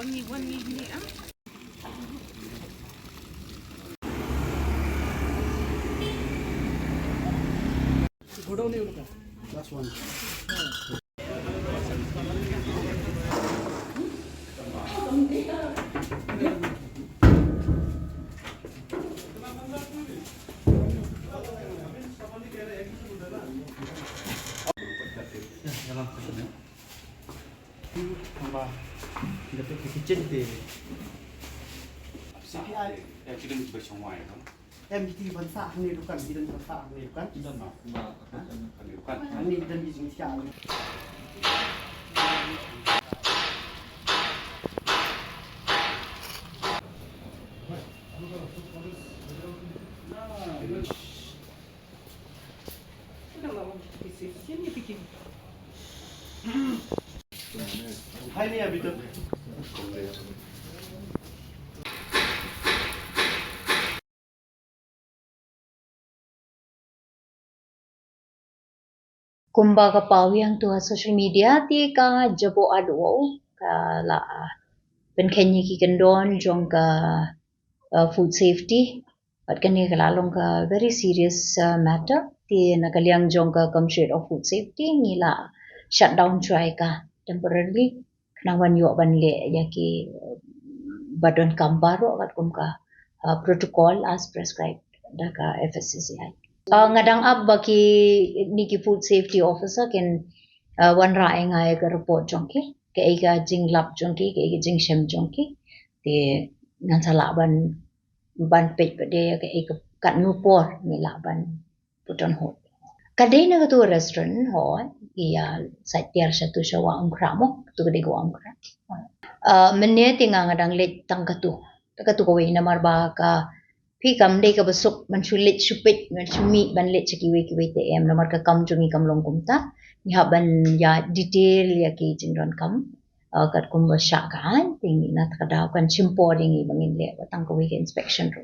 pangiguan ni am. Godown ni ulo ka. Last one. Dalam kesana. Tambah dapat kitchen dia. CPI em chỉ đừng về trong ngoài không? Em đi vấn xạ này đúng cần đi đơn vấn xạ này đúng cần. Đơn mà nếu cần Anh đi đơn đi chính xác. Hai ni abis tu. Kumba ka pawiyang tuha social media ti ka jabo ado ka la penkenyi ki kendon jong ka food safety at kani kalalong ka very serious matter ti nakaliang jong ka commissioner of food safety ngila shutdown try ka temporarily kanawan yo banle yaki badon kambaro kat kum ka protocol as prescribed da ka FSCCI. Ngadang ab baki niki food safety officer ken wan raeng ay ka report jongki ke iga jing lap jongki ke iga jing shem jongki te ngan sala ban pej pede ke iga kat nupor ni laban puton hot kadai na tu restaurant ho iya saitiar satu shawa angkramo tu gede go angkra menne tinga ngadang let tangkatu ko ina marba ka Pi kam dei ka besok menculit supit mencumi ban let cekiwe kiwe TM nomor ka kam jungi kam long kumta ni haban ya detail ya ki jingron kam kat kum basya kan tingi na takadaw kan simpo dingi bangin le batang ko inspection ro